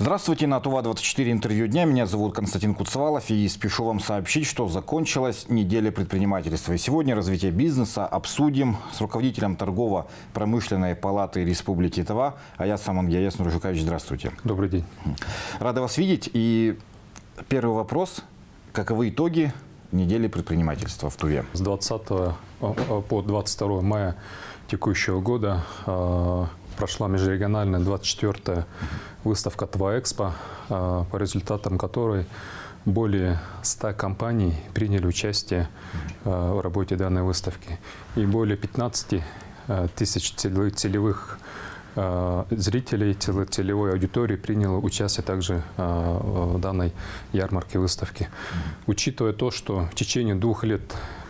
Здравствуйте, на ТУВА-24 интервью дня. Меня зовут Константин Куцевалов и спешу вам сообщить, что закончилась неделя предпринимательства. И сегодня развитие бизнеса обсудим с руководителем торгово-промышленной палаты Республики Тыва Аясом Ангияс Нуржукаевич. Здравствуйте. Добрый день. Рада вас видеть. И первый вопрос. Каковы итоги недели предпринимательства в Туве? С 20 по 22 мая текущего года прошла межрегиональная 24-я выставка ТВА-Экспо, по результатам которой более 100 компаний приняли участие в работе данной выставки. И более 15 тысяч целевых зрителей, целевой аудитории приняло участие также в данной ярмарке выставки. Учитывая то, что в течение 2 лет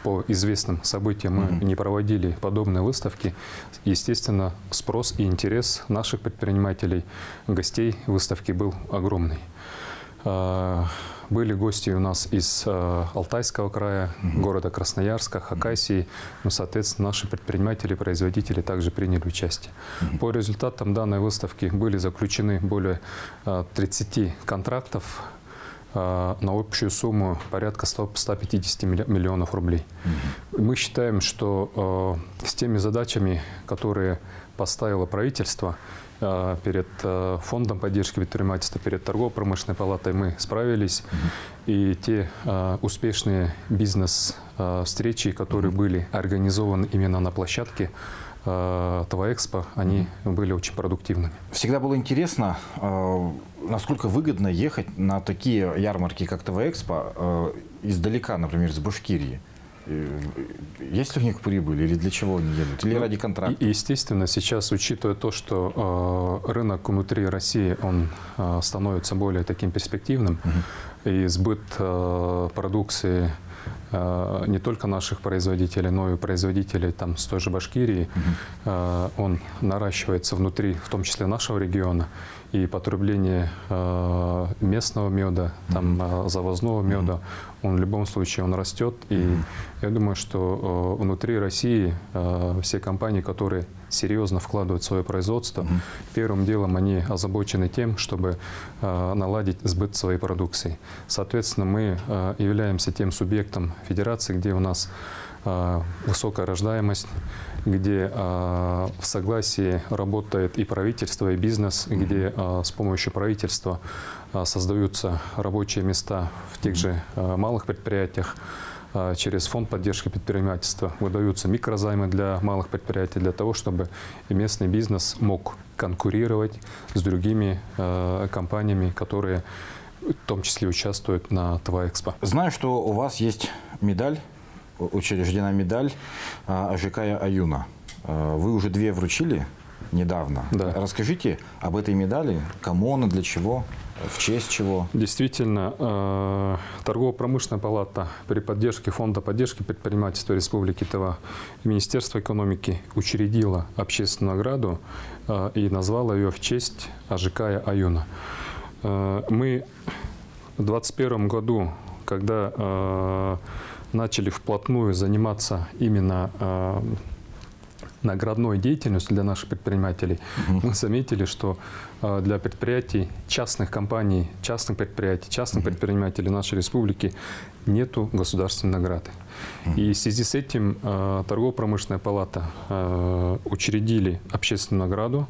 по известным событиям мы не проводили подобные выставки, естественно, спрос и интерес наших предпринимателей, гостей выставки был огромный. Были гости у нас из Алтайского края, города Красноярска, Хакасии. Ну, соответственно, наши предприниматели, производители также приняли участие. По результатам данной выставки были заключены более 30 контрактов на общую сумму порядка 150 миллионов рублей. Мы считаем, что с теми задачами, которые поставило правительство перед Фондом поддержки предпринимательства, перед торгово-промышленной палатой, мы справились. И те успешные бизнес-встречи, которые были организованы именно на площадке ТВА-Экспо, они были очень продуктивными. Всегда было интересно, насколько выгодно ехать на такие ярмарки, как ТВА-Экспо, издалека, например, из Башкирии. Есть ли у них прибыль или для чего они едут? Или ради контракта? Естественно, сейчас, учитывая то, что рынок внутри России, он становится более таким перспективным, и сбыт продукции не только наших производителей, но и производителей там, с той же Башкирии, он наращивается внутри, в том числе нашего региона. И потребление местного меда, там, завозного меда, он в любом случае он растет. И я думаю, что внутри России все компании, которые серьезно вкладывают в свое производство, первым делом они озабочены тем, чтобы наладить сбыт своей продукции. Соответственно, мы являемся тем субъектом федерации, где у нас высокая рождаемость, где в согласии работает и правительство, и бизнес, где с помощью правительства создаются рабочие места в тех же малых предприятиях. Через Фонд поддержки предпринимательства выдаются микрозаймы для малых предприятий, для того, чтобы местный бизнес мог конкурировать с другими компаниями, которые в том числе участвуют на ТВА-Экспо. Знаю, что у вас есть медаль, учреждена медаль АЖК «Аюна». Вы уже 2 вручили недавно. Да. Расскажите об этой медали, кому она, для чего, в честь чего. Действительно, торгово-промышленная палата при поддержке Фонда поддержки предпринимательства Республики Тыва и Министерства экономики учредила общественную награду и назвала ее в честь АЖК «Аюна». Мы в 2021 году, когда начали вплотную заниматься именно наградной деятельностью для наших предпринимателей, мы заметили, что для предприятий, частных компаний, частных предприятий, частных предпринимателей нашей республики нету государственной награды. И в связи с этим торгово-промышленная палата учредили общественную награду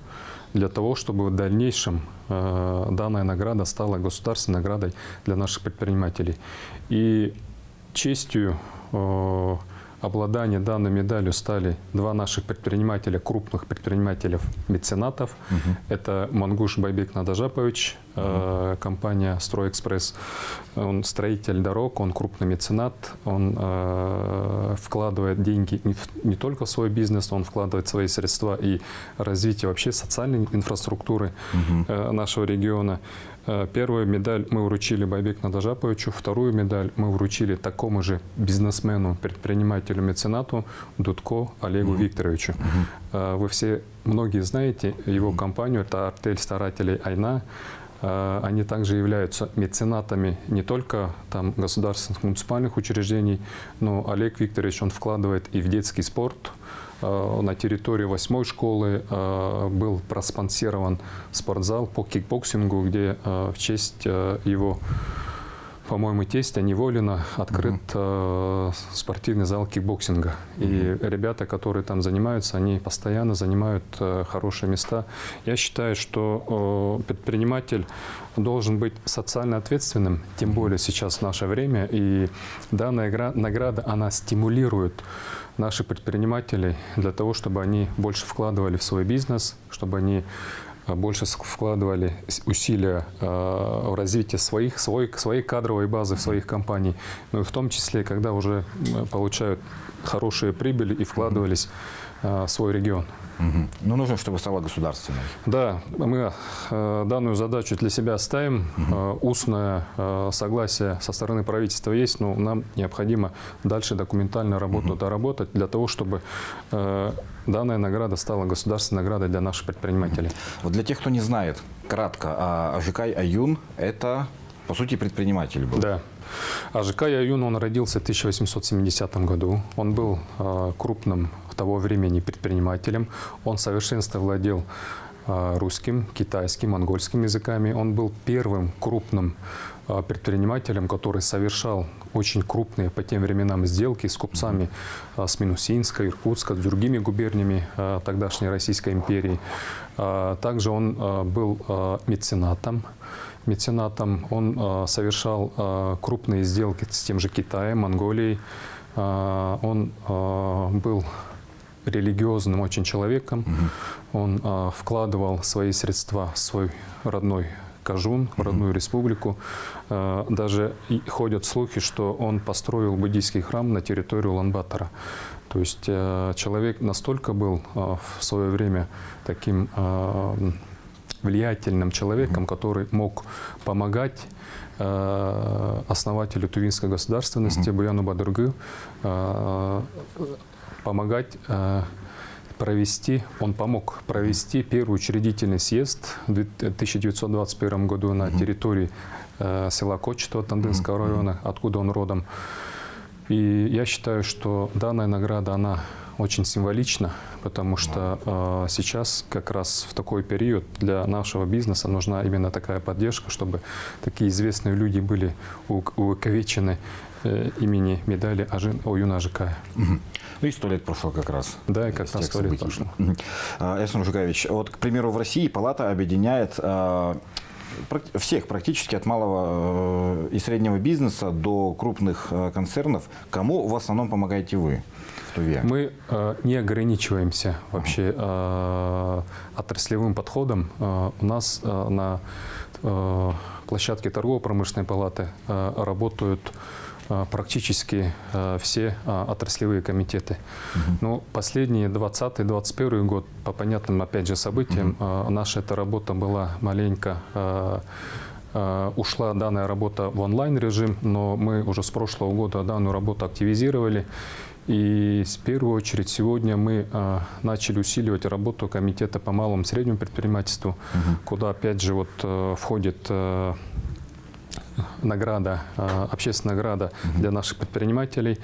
для того, чтобы в дальнейшем данная награда стала государственной наградой для наших предпринимателей. И честью обладания данной медалью стали 2 наших предпринимателя, крупных предпринимателей-меценатов. Это Мангуш Байбек Надажапович, компания «Стройэкспресс». Он строитель дорог, он крупный меценат, он вкладывает деньги не только в свой бизнес, он вкладывает свои средства и развитие вообще социальной инфраструктуры нашего региона. Первую медаль мы вручили Байбеку Надажаповичу, вторую медаль мы вручили такому же бизнесмену, предпринимателю, меценату Дудко Олегу Викторовичу. Вы все, многие знаете его компанию, это артель старателей «Айна». они также являются меценатами не только там государственных муниципальных учреждений, но Олег Викторович, он вкладывает и в детский спорт. На территории 8-й школы был проспонсирован спортзал по кикбоксингу, где в честь его, по-моему, тестя Неволина открыт спортивный зал кикбоксинга. И ребята, которые там занимаются, они постоянно занимают хорошие места. Я считаю, что предприниматель должен быть социально ответственным, тем более сейчас в наше время. И данная награда, она стимулирует наших предпринимателей для того, чтобы они больше вкладывали в свой бизнес, чтобы они больше вкладывали усилия в развитие своей кадровой базы, своих компаний, но и в том числе, когда уже получают хорошие прибыли и вкладывались в свой регион. Но нужно, чтобы стало государственной. Да, мы данную задачу для себя ставим. Устное согласие со стороны правительства есть, но нам необходимо дальше документальную работу доработать для того, чтобы данная награда стала государственной наградой для наших предпринимателей. Вот для тех, кто не знает, кратко, Ажикай Аюн – это, по сути, предприниматель был. Да. Ажикай Аюн, он родился в 1870 году. Он был крупным в того времени предпринимателем. Он в совершенстве владел русским, китайским, монгольским языками. Он был первым крупным предпринимателем, который совершал очень крупные по тем временам сделки с купцами с Минусинска, Иркутска, с другими губерниями тогдашней Российской империи. Также он был меценатом. Он совершал крупные сделки с тем же Китаем, Монголией. Он был религиозным очень человеком. Он вкладывал свои средства в свой родной Кажун, в родную республику. Даже ходят слухи, что он построил буддийский храм на территории Улан-Батора. То есть человек настолько был в свое время таким влиятельным человеком, который мог помогать основателю тувинской государственности Буяну Бадыргы, он помог провести первый учредительный съезд в 1921 году на территории села Кочетово Тандынского района, откуда он родом. И я считаю, что данная награда, она очень символична, потому что сейчас как раз в такой период для нашего бизнеса нужна именно такая поддержка, чтобы такие известные люди были увековечены имени медали Аюна Ажикая. Ну и 100 лет прошло как раз. Да, и как раз 100 лет прошло. Ясон Жугаевич, вот, к примеру, в России палата объединяет всех практически, от малого и среднего бизнеса до крупных концернов. Кому в основном помогаете вы в Туве? Мы не ограничиваемся вообще отраслевым подходом. У нас на площадке торгово-промышленной палаты работают практически все отраслевые комитеты. Но последние 20-21 год, по понятным, опять же, событиям, наша эта работа была маленько, ушла данная работа в онлайн-режим, но мы уже с прошлого года данную работу активизировали. И в первую очередь сегодня мы начали усиливать работу комитета по малому и среднему предпринимательству, куда опять же вот входит награда, общественная награда для наших предпринимателей.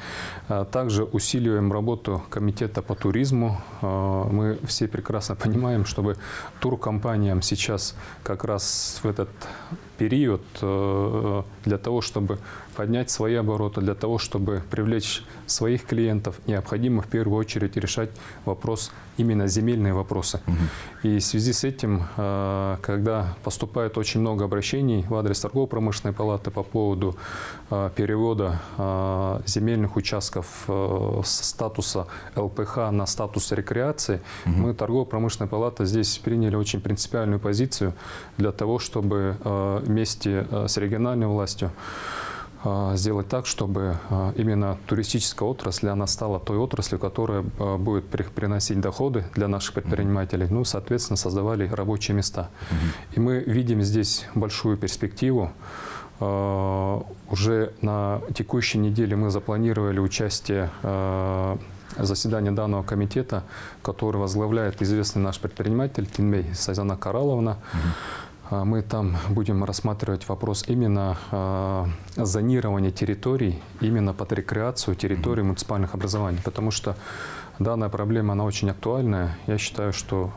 Также усиливаем работу комитета по туризму. Мы все прекрасно понимаем, чтобы туркомпаниям сейчас как раз в этот период для того, чтобы поднять свои обороты, для того, чтобы привлечь своих клиентов, необходимо в первую очередь решать вопрос, именно земельные вопросы. И в связи с этим, когда поступает очень много обращений в адрес торгово-промышленной палаты по поводу перевода земельных участков с статуса ЛПХ на статус рекреации, мы, торгово-промышленная палата, здесь приняли очень принципиальную позицию для того, чтобы вместе с региональной властью сделать так, чтобы именно туристическая отрасль, она стала той отраслью, которая будет приносить доходы для наших предпринимателей, ну, соответственно, создавали рабочие места. И мы видим здесь большую перспективу. Уже на текущей неделе мы запланировали участие заседания данного комитета, который возглавляет известный наш предприниматель Тинмей Сайзана Караловна. мы там будем рассматривать вопрос именно зонирования территорий, именно под рекреацию территорий муниципальных образований. Потому что данная проблема, она очень актуальная. Я считаю, что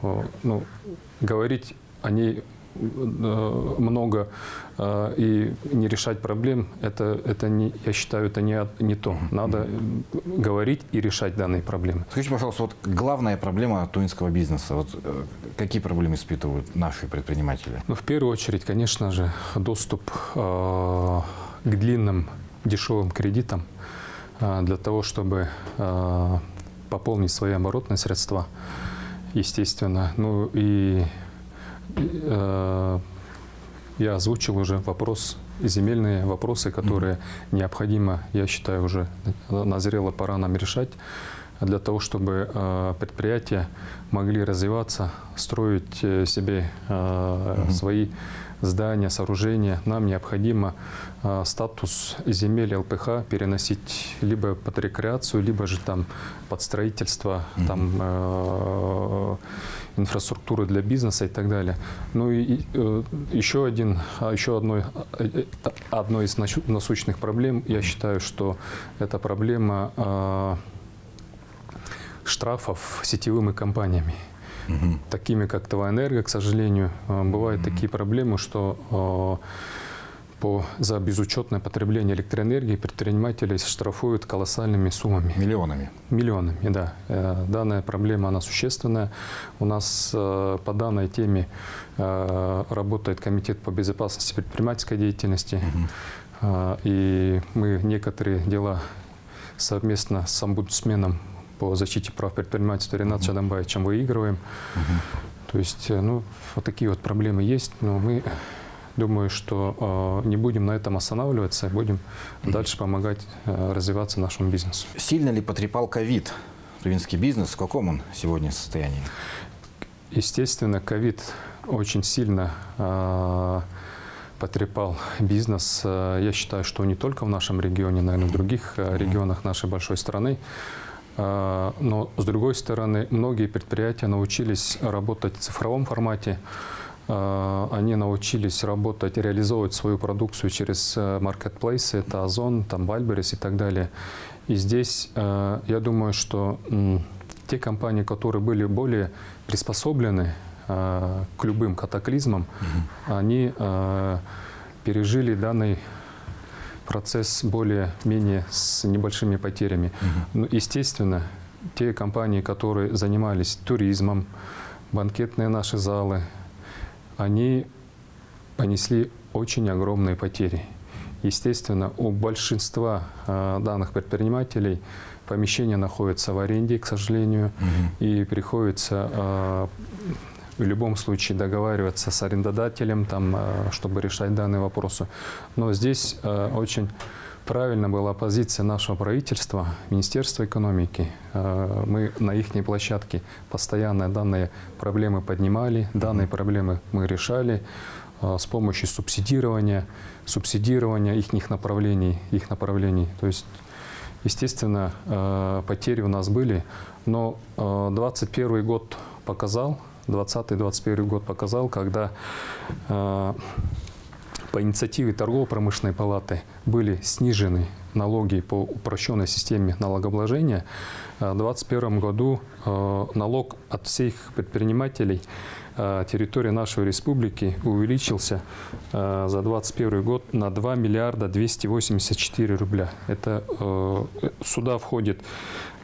говорить о ней много и не решать проблем, я считаю, это не то. Надо говорить и решать данные проблемы. Скажите, пожалуйста, вот главная проблема тувинского бизнеса, вот какие проблемы испытывают наши предприниматели? В первую очередь, конечно же, доступ к длинным дешевым кредитам для того, чтобы пополнить свои оборотные средства, естественно. Я озвучил уже земельные вопросы, которые необходимо, я считаю, уже назрела пора нам решать, для того, чтобы предприятия могли развиваться, строить себе свои здания, сооружения. Нам необходимо статус земель ЛПХ переносить либо под рекреацию, либо же там под строительство, инфраструктуры для бизнеса и так далее. Ну и еще одной из насущных проблем, я считаю, что это проблема штрафов сетевыми компаниями. Такими как ТВ-Энерго, к сожалению, бывают такие проблемы, что за безучетное потребление электроэнергии предприниматели штрафуют колоссальными суммами. Миллионами. Миллионами, да. Данная проблема, она существенная. У нас по данной теме работает Комитет по безопасности предпринимательской деятельности. И мы некоторые дела совместно с омбудсменом по защите прав предпринимательства Ренатом Шадамбаевичем выигрываем. То есть, вот такие вот проблемы есть, но мы, думаю, что не будем на этом останавливаться, будем дальше помогать развиваться нашему бизнесу. Сильно ли потрепал ковид тувинский бизнес? В каком он сегодня состоянии? Естественно, ковид очень сильно потрепал бизнес. Я считаю, что не только в нашем регионе, наверное, в других регионах нашей большой страны. Но, с другой стороны, многие предприятия научились работать в цифровом формате. Они научились работать, реализовывать свою продукцию через маркетплейсы, это Озон, там Вайлберрис и так далее. И здесь, я думаю, что те компании, которые были более приспособлены к любым катаклизмам, они пережили данный процесс более-менее с небольшими потерями. Но, естественно, те компании, которые занимались туризмом, банкетные наши залы, они понесли очень огромные потери. Естественно, у большинства данных предпринимателей помещения находятся в аренде, к сожалению, и приходится в любом случае договариваться с арендодателем, чтобы решать данные вопросы. Но здесь очень правильно была позиция нашего правительства, Министерства экономики. Мы на их площадке постоянно данные проблемы поднимали, данные проблемы мы решали с помощью субсидирования их направлений. То есть, естественно, потери у нас были, но 2021 год показал, 2020-2021 год показал, когда по инициативе торгово-промышленной палаты были снижены налоги по упрощенной системе налогообложения. В 2021 году налог от всех предпринимателей территории нашей республики увеличился за 2021 год на 2 миллиарда 284 рубля. Это сюда входит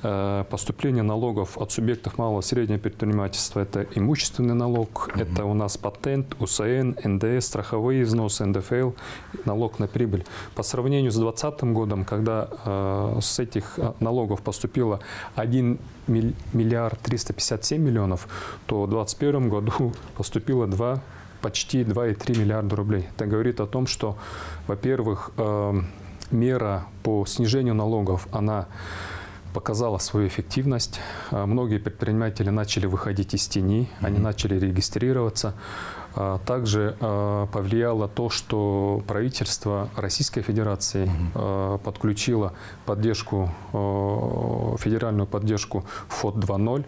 поступление налогов от субъектов малого и среднего предпринимательства. Это имущественный налог, это у нас патент, УСН, НДС, страховые взносы, НДФЛ, налог на прибыль. По сравнению с 2020 годом, когда с этих налогов поступило 1 миллиард 357 миллионов, то в 2021 году поступило почти 2,3 миллиарда рублей. Это говорит о том, что, во-первых, мера по снижению налогов, она показала свою эффективность. Многие предприниматели начали выходить из тени, они начали регистрироваться. Также повлияло то, что правительство Российской Федерации подключило поддержку, федеральную поддержку ФОД 2.0,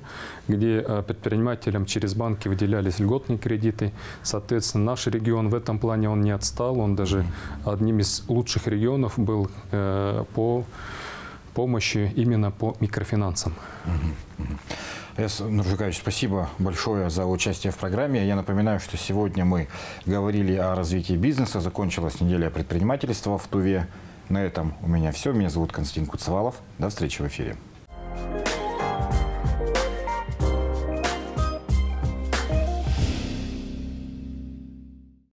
где предпринимателям через банки выделялись льготные кредиты. Соответственно, наш регион в этом плане он не отстал, он даже одним из лучших регионов был по помощи именно по микрофинансам. Нуржикович, спасибо большое за участие в программе. Я напоминаю, что сегодня мы говорили о развитии бизнеса. Закончилась неделя предпринимательства в Туве. На этом у меня все. Меня зовут Константин Куцевалов. До встречи в эфире.